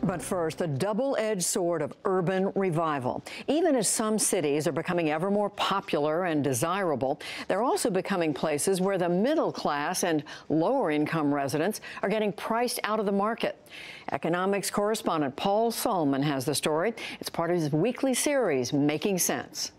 But first, the double-edged sword of urban revival. Even as some cities are becoming ever more popular and desirable, they're also becoming places where the middle class and lower-income residents are getting priced out of the market. Economics correspondent Paul Solman has the story. It's part of his weekly series, Making Sense.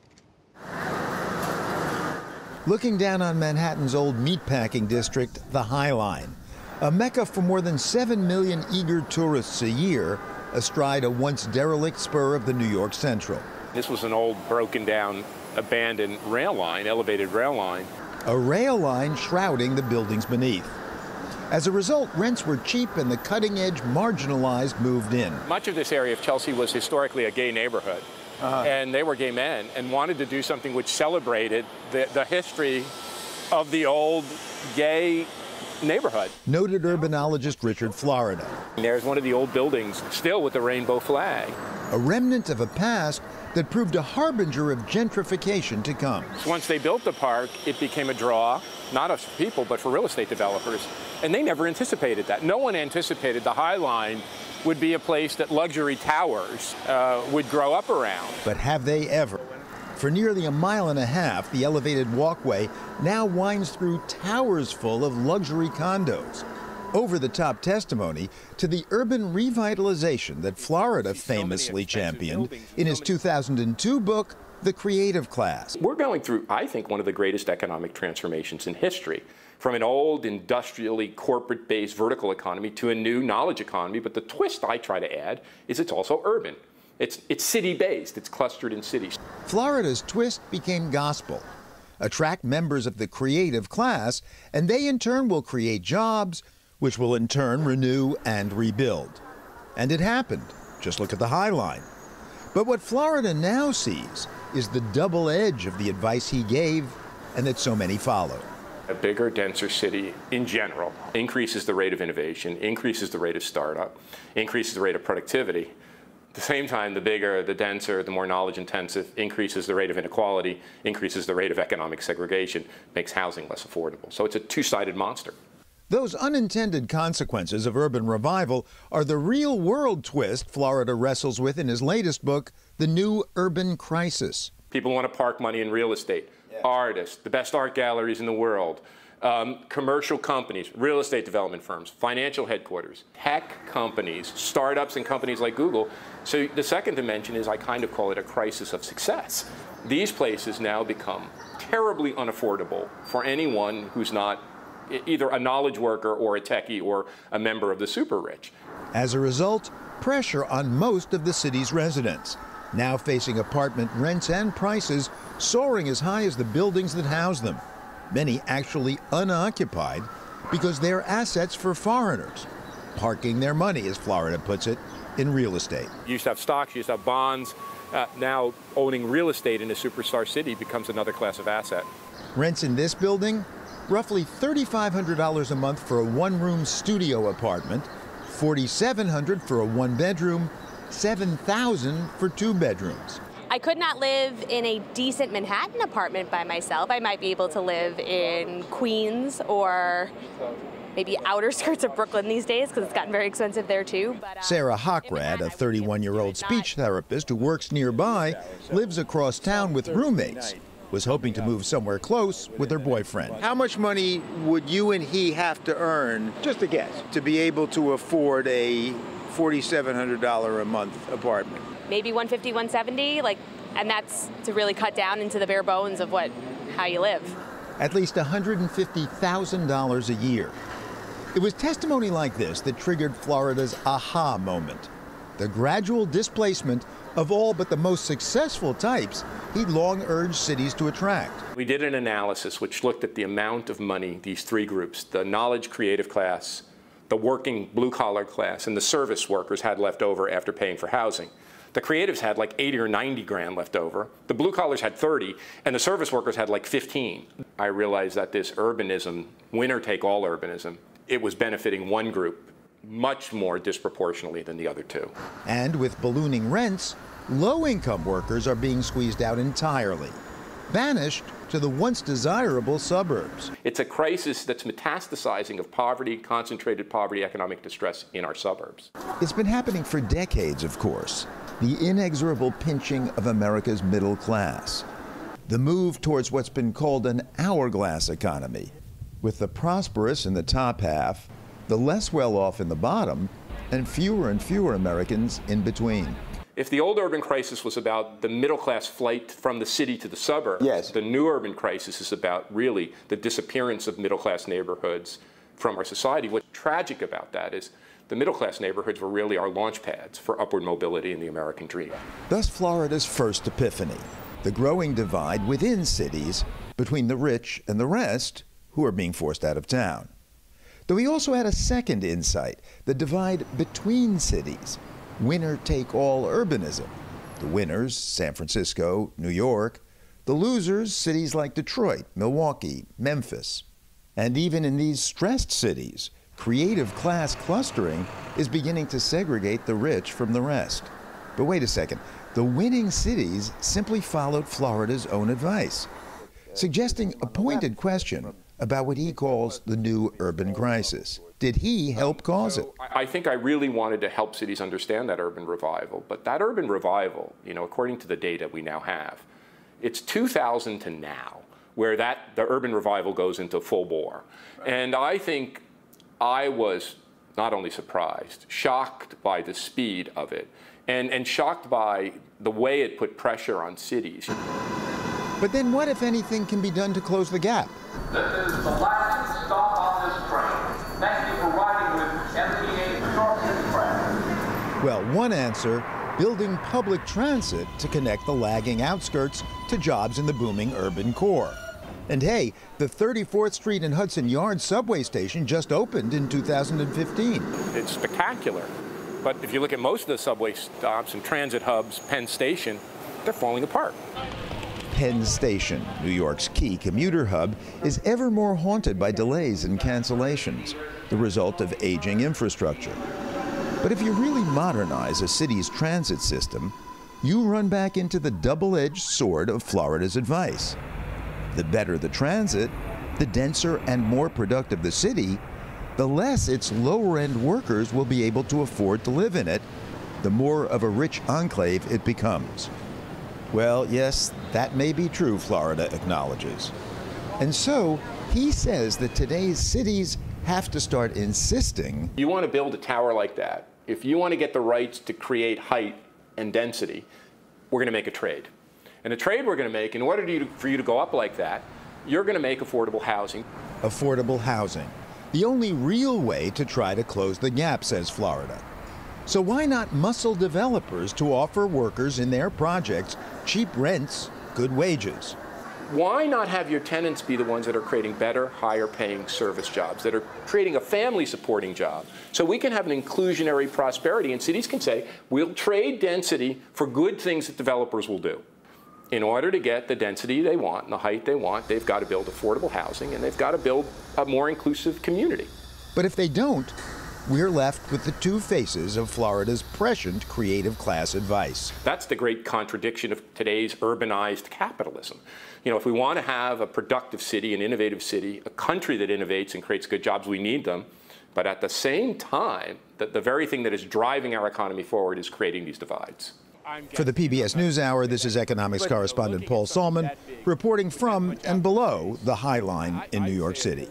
Looking down on Manhattan's old meatpacking district, the High Line. A mecca for more than 7 million eager tourists a year, astride a once derelict spur of the New York Central. This was an old, broken down, abandoned rail line, elevated rail line. A rail line shrouding the buildings beneath. As a result, rents were cheap and the cutting edge marginalized moved in. Much of this area of Chelsea was historically a gay neighborhood. And they were gay men and wanted to do something which celebrated the history of the old gay neighborhood. Noted urbanologist Richard Florida. There's one of the old buildings still with the rainbow flag. A remnant of a past that proved a harbinger of gentrification to come. Once they built the park, it became a draw, not of people, but for real estate developers. And they never anticipated that. No one anticipated the High Line would be a place that luxury towers would grow up around. But have they ever? For nearly 1.5 miles, the elevated walkway now winds through towers full of luxury condos. Over-the-top testimony to the urban revitalization that Florida famously championed in his 2002 book, The Creative Class. We're going through, I think, one of the greatest economic transformations in history. From an old, industrially, corporate-based vertical economy to a new knowledge economy. But the twist I try to add is it's also urban. It's city-based. It's clustered in cities. Florida's twist became gospel. Attract members of the creative class, and they in turn will create jobs, which will in turn renew and rebuild. And it happened. Just look at the High Line. But what Florida now sees is the double edge of the advice he gave and that so many followed. A bigger, denser city in general increases the rate of innovation, increases the rate of startup, increases the rate of productivity. At the same time, the bigger, the denser, the more knowledge intensive, increases the rate of inequality, increases the rate of economic segregation, makes housing less affordable. So it's a two-sided monster. Those unintended consequences of urban revival are the real-world twist Florida wrestles with in his latest book, The New Urban Crisis. People want to park money in real estate. Artists, the best art galleries in the world, commercial companies, real estate development firms, financial headquarters, tech companies, startups and companies like Google. So the second dimension is, I kind of call it a crisis of success. These places now become terribly unaffordable for anyone who's not either a knowledge worker or a techie or a member of the super rich. As a result, pressure on most of the city's residents, now facing apartment rents and prices soaring as high as the buildings that house them. Many actually unoccupied because they're assets for foreigners, parking their money, as Florida puts it, in real estate. You used to have stocks, you used to have bonds. Now owning real estate in a superstar city becomes another class of asset. Rents in this building, roughly $3,500 a month for a one-room studio apartment, $4,700 for a one-bedroom, $7,000 for two bedrooms. I could not live in a decent Manhattan apartment by myself. I might be able to live in Queens or maybe outer skirts of Brooklyn these days because it's gotten very expensive there too. But, Sarah Hockrad, a 31-year-old speech therapist who works nearby, lives across town with roommates, was hoping to move somewhere close with her boyfriend. How much money would you and he have to earn, just a guess, to be able to afford a $4,700 a month apartment? maybe 150, 170, and that's to really cut down into the bare bones of how you live. At least $150,000 a year. It was testimony like this that triggered Florida's aha moment. The gradual displacement of all but the most successful types he'd long urged cities to attract. We did an analysis which looked at the amount of money these three groups, the knowledge creative class, the working blue-collar class, and the service workers had left over after paying for housing. The creatives had like 80 or 90 grand left over. The blue-collars had 30, and the service workers had like 15. I realized that this urbanism, winner-take-all urbanism, it was benefiting one group much more disproportionately than the other two. And with ballooning rents, low-income workers are being squeezed out entirely, banished to the once desirable suburbs. It's a crisis that's metastasizing of poverty, concentrated poverty, economic distress in our suburbs. It's been happening for decades, of course. The inexorable pinching of America's middle class. The move towards what's been called an hourglass economy, with the prosperous in the top half, the less well-off in the bottom, and fewer Americans in between. If the old urban crisis was about the middle-class flight from the city to the suburbs, yes, the new urban crisis is about really the disappearance of middle-class neighborhoods from our society. What's tragic about that is the middle-class neighborhoods were really our launch pads for upward mobility in the American dream. Thus Florida's first epiphany, the growing divide within cities between the rich and the rest who are being forced out of town. Though he also had a second insight, the divide between cities, winner-take-all urbanism. The winners, San Francisco, New York. The losers, cities like Detroit, Milwaukee, Memphis. And even in these stressed cities, creative class clustering is beginning to segregate the rich from the rest. But wait a second, the winning cities simply followed Florida's own advice, suggesting a pointed question about what he calls the new urban crisis. Did he help cause it? I think I really wanted to help cities understand that urban revival. But that urban revival, according to the data we now have, it's 2000 to now where the urban revival goes into full bore. And I think I was not only surprised, shocked by the speed of it, and shocked by the way it put pressure on cities. But then what, if anything, can be done to close the gap? This is the last stop on this train. Thank you for riding with MTA Short Express. Well, one answer, building public transit to connect the lagging outskirts to jobs in the booming urban core. And hey, the 34th Street and Hudson Yards subway station just opened in 2015. It's spectacular. But if you look at most of the subway stops and transit hubs, Penn Station, they're falling apart. Penn Station, New York's key commuter hub, is ever more haunted by delays and cancellations, the result of aging infrastructure. But if you really modernize a city's transit system, you run back into the double-edged sword of Florida's advice. The better the transit, the denser and more productive the city, the less its lower-end workers will be able to afford to live in it, the more of a rich enclave it becomes. Well, yes, that may be true, Florida acknowledges. And so, he says that today's cities have to start insisting. You want to build a tower like that, if you want to get the rights to create height and density, we're going to make a trade. And the trade we're going to make, in order for you to go up like that, you're going to make affordable housing. Affordable housing, the only real way to try to close the gap, says Florida. So why not muscle developers to offer workers in their projects cheap rents, good wages? Why not have your tenants be the ones that are creating better, higher-paying service jobs, that are creating a family-supporting job? So we can have an inclusionary prosperity, and cities can say, we'll trade density for good things that developers will do. In order to get the density they want and the height they want, they've got to build affordable housing, and they've got to build a more inclusive community. But if they don't, we're left with the two faces of Florida's prescient creative class advice. That's the great contradiction of today's urbanized capitalism. If we want to have a productive city, an innovative city, a country that innovates and creates good jobs, we need them. But at the same time, the very thing that is driving our economy forward is creating these divides. For the PBS NewsHour, this is economics correspondent Paul Salman reporting from and below the High Line in New York City.